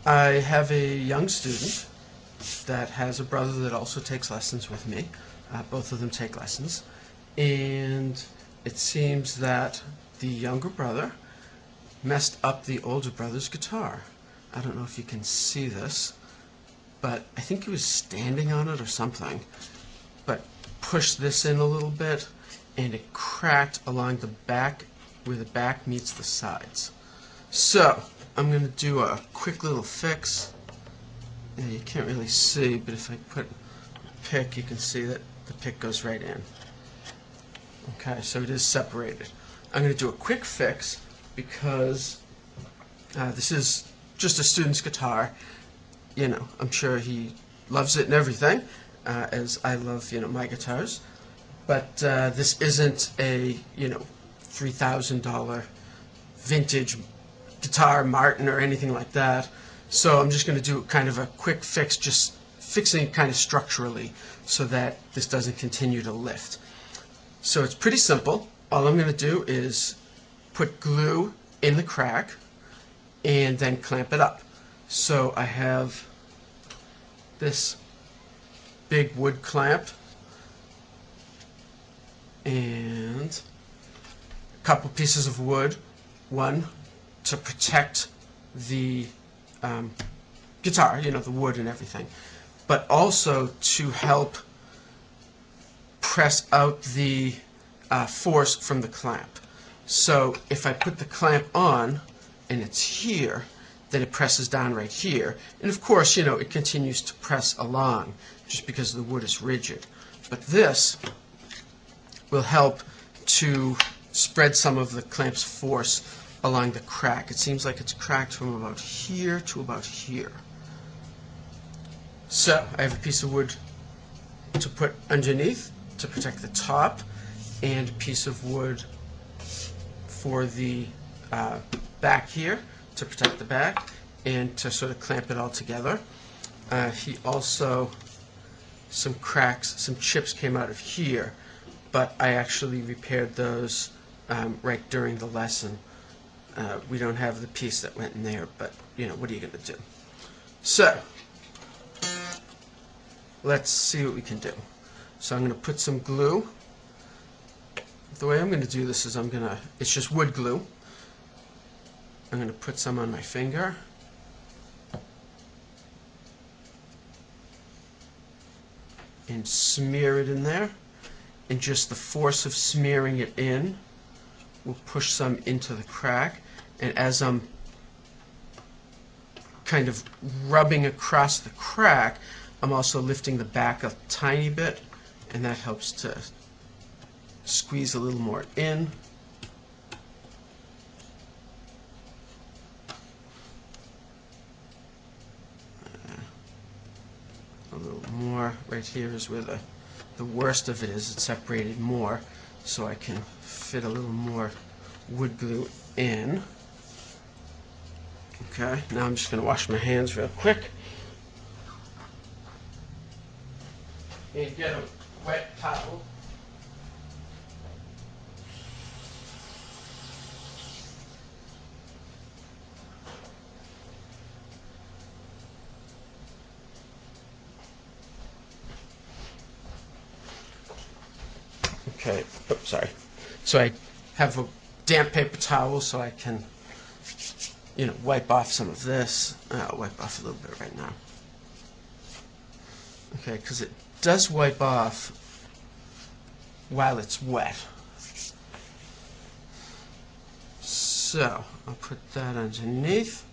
I have a young student that has a brother that also takes lessons with me. Both of them take lessons. And it seems that the younger brother messed up the older brother's guitar. I don't know if you can see this, but I think he was standing on it or something, but pushed this in a little bit, and it cracked along the back where the back meets the sides. So I'm going to do a quick little fix. You can't really see, but if I put a pick, you can see that the pick goes right in. Okay, so it is separated. I'm going to do a quick fix because this is just a student's guitar. You know, I'm sure he loves it and everything, as I love, my guitars. But this isn't a, $3,000 vintage guitar, Martin, or anything like that. So I'm just going to do kind of a quick fix, just fixing it kind of structurally so that this doesn't continue to lift. So it's pretty simple. All I'm going to do is put glue in the crack and then clamp it up. So I have this big wood clamp and a couple pieces of wood, one to protect the guitar, the wood and everything, but also to help press out the force from the clamp. So if I put the clamp on and it's here, then it presses down right here, and of course, it continues to press along just because the wood is rigid. But this will help to spread some of the clamp's force along the crack. It seems like it's cracked from about here to about here. So I have a piece of wood to put underneath to protect the top, and a piece of wood for the back here to protect the back and to sort of clamp it all together. He also, some cracks, some chips came out of here, but I actually repaired those right during the lesson. We don't have the piece that went in there, but what are you going to do? So let's see what we can do. So I'm going to put some glue. The way I'm going to do this is it's just wood glue. I'm going to put some on my finger. And smear it in there. And just the force of smearing it in will push some into the crack. And as I'm kind of rubbing across the crack, I'm also lifting the back a tiny bit, and that helps to squeeze a little more in. A little more. Right here is where the worst of it is. It's separated more, so I can fit a little more wood glue in. Okay, now I'm just going to wash my hands real quick. And get a wet towel. Okay, oops, sorry. So I have a damp paper towel so I can, wipe off some of this. I'll wipe off a little bit right now. Okay, because it does wipe off while it's wet. So I'll put that underneath.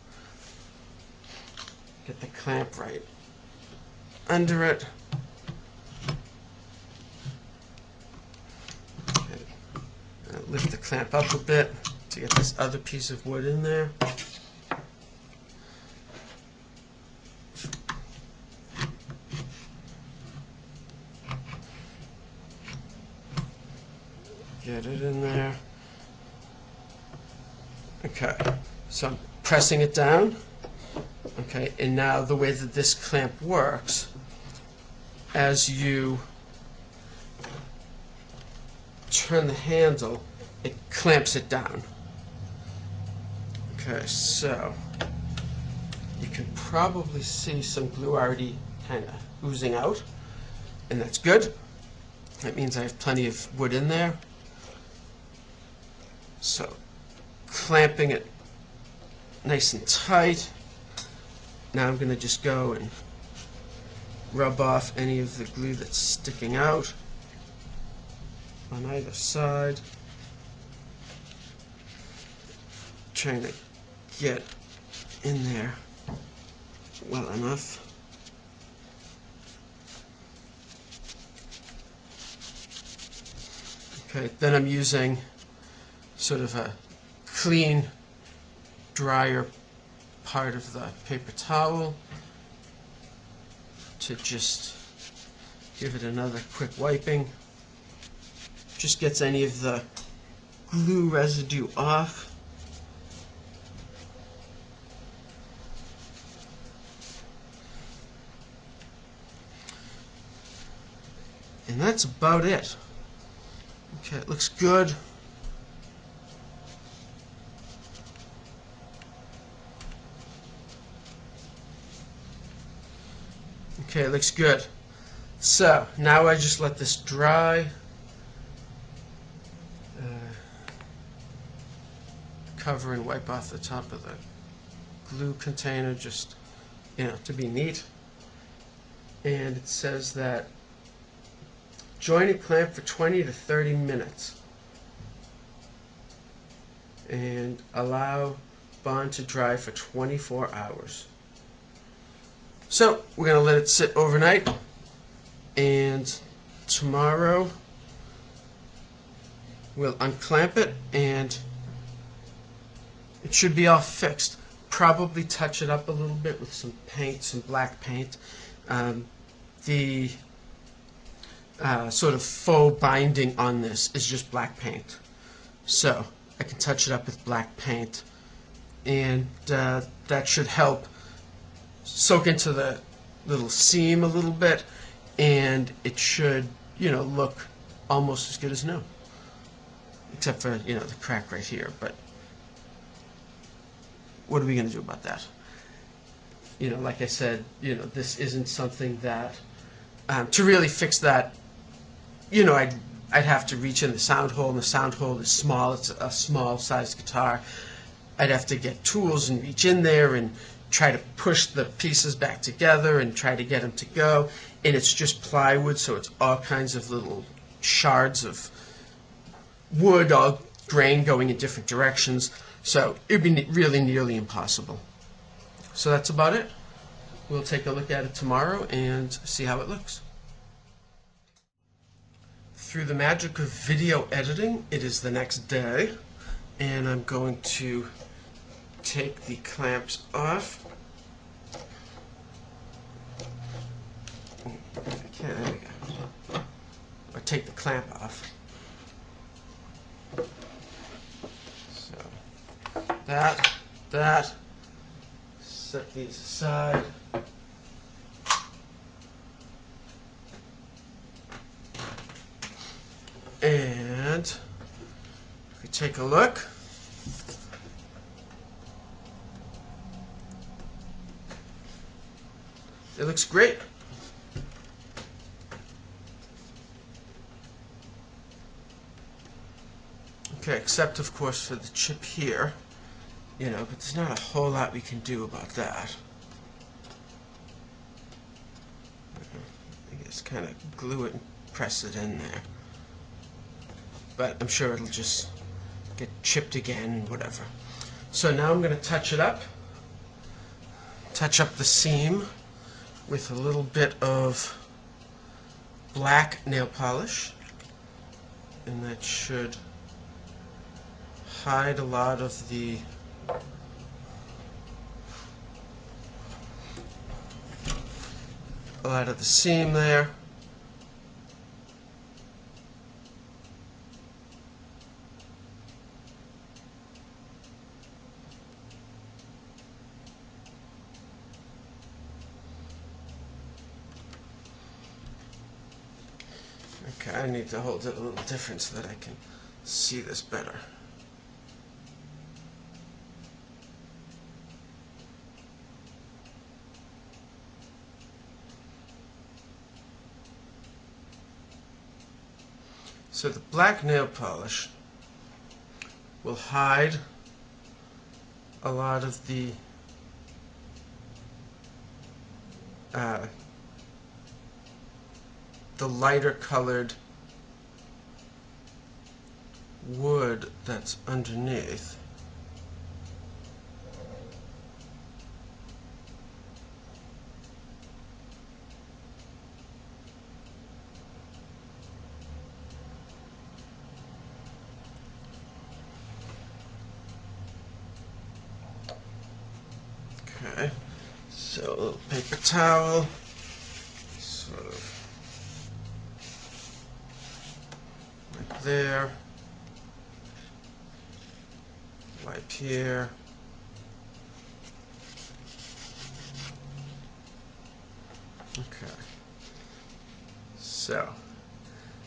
Get the clamp right under it. Lift the clamp up a bit to get this other piece of wood in there. Get it in there. Okay, so I'm pressing it down. Okay, and now the way that this clamp works, as you turn the handle, it clamps it down. Okay, so You can probably see some glue already kind of oozing out, and that's good. That means I have plenty of wood in there. So, clamping it nice and tight. Now I'm going to just go and rub off any of the glue that's sticking out on either side. Trying to get in there well enough. Okay, then I'm using sort of a clean, drier part of the paper towel to just give it another quick wiping. Just gets any of the glue residue off. And that's about it. Okay, it looks good. Okay, it looks good. So, now I just let this dry. Cover and wipe off the top of the glue container, just, to be neat. And it says that join and clamp for 20 to 30 minutes. And allow bond to dry for 24 hours. So, we're going to let it sit overnight. And tomorrow, we'll unclamp it and it should be all fixed. Probably touch it up a little bit with some paint, some black paint. The sort of faux binding on this is just black paint. So I can touch it up with black paint, and that should help soak into the little seam a little bit, and it should, look almost as good as new. Except for, the crack right here, but what are we going to do about that? Like I said, this isn't something that, to really fix that, I'd have to reach in the sound hole, and the sound hole is small. It's a small sized guitar. I'd have to get tools and reach in there and try to push the pieces back together and try to get them to go. And it's just plywood, so it's all kinds of little shards of wood, all grain going in different directions. So it would be really nearly impossible. So that's about it. We'll take a look at it tomorrow and see how it looks. Through the magic of video editing, it is the next day, and I'm going to take the clamps off. Okay, there we go. Or take the clamp off. That, set these aside. And if we take a look, it looks great. Okay, except of course for the chip here. But there's not a whole lot we can do about that. I guess kind of glue it and press it in there. But I'm sure it'll just get chipped again and whatever. So now I'm going to touch it up. Touch up the seam with a little bit of black nail polish. And that should hide a lot of the seam there. Okay, I need to hold it a little different so that I can see this better. So the black nail polish will hide a lot of the lighter colored wood that's underneath. Okay, so a little paper towel, sort of like there, wipe here, okay. So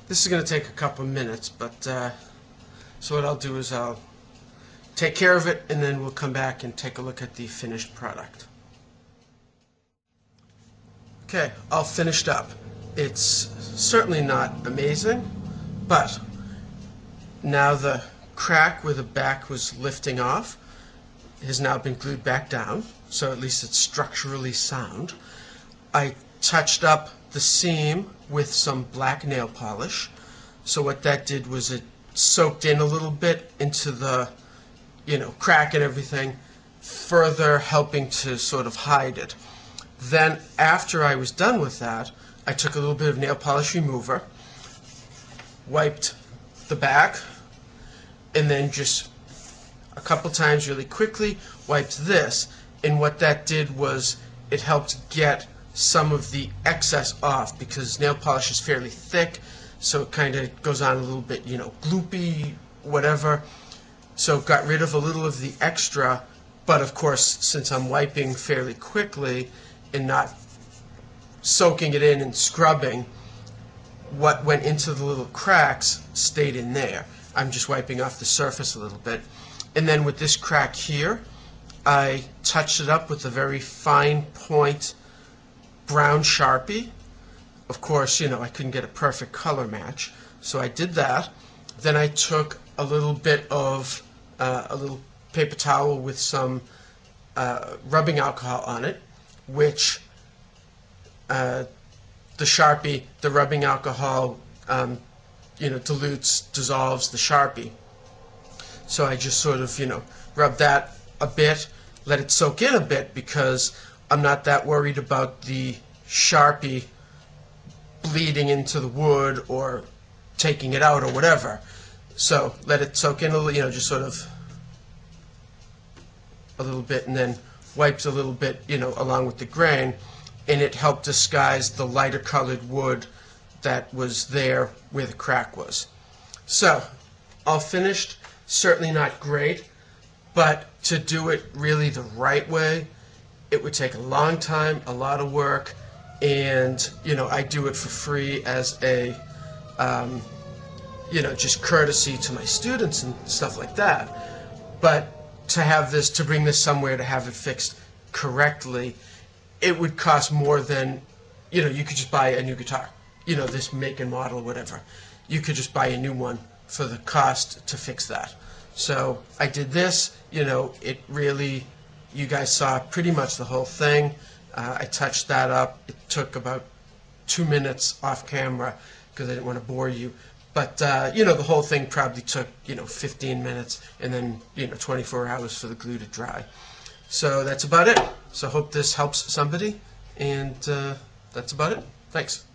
this is going to take a couple minutes, but so what I'll do is I'll take care of it, and then we'll come back and take a look at the finished product. Okay, all finished up. It's certainly not amazing, but now the crack where the back was lifting off has now been glued back down, so at least it's structurally sound. I touched up the seam with some black nail polish, so what that did was it soaked in a little bit into the crack and everything, further helping to sort of hide it. Then after I was done with that, I took a little bit of nail polish remover, wiped the back, and then just a couple times really quickly wiped this, and what that did was it helped get some of the excess off, because nail polish is fairly thick, so it kind of goes on a little bit, gloopy, whatever. So it got rid of a little of the extra, but of course, since I'm wiping fairly quickly and not soaking it in and scrubbing, what went into the little cracks stayed in there. I'm just wiping off the surface a little bit. And then with this crack here, I touched it up with a very fine point brown Sharpie. Of course, I couldn't get a perfect color match, so I did that. Then I took a little bit of a little paper towel with some rubbing alcohol on it, which the Sharpie, the rubbing alcohol, dilutes, dissolves the Sharpie. So I just sort of, rub that a bit, let it soak in a bit, because I'm not that worried about the Sharpie bleeding into the wood or taking it out or whatever. So let it soak in a little, just sort of a little bit, and then wiped a little bit, along with the grain, and it helped disguise the lighter colored wood that was there where the crack was. So, all finished. Certainly not great, but to do it really the right way, it would take a long time, a lot of work, and I do it for free as a just courtesy to my students and stuff like that. But to bring this somewhere to have it fixed correctly, it would cost more than, you could just buy a new guitar, this make and model, whatever. You could just buy a new one for the cost to fix that. So I did this, it really, you guys saw pretty much the whole thing. I touched that up. It took about 2 minutes off camera because I didn't want to bore you. But, the whole thing probably took, 15 minutes, and then, 24 hours for the glue to dry. So that's about it. So I hope this helps somebody, and that's about it. Thanks.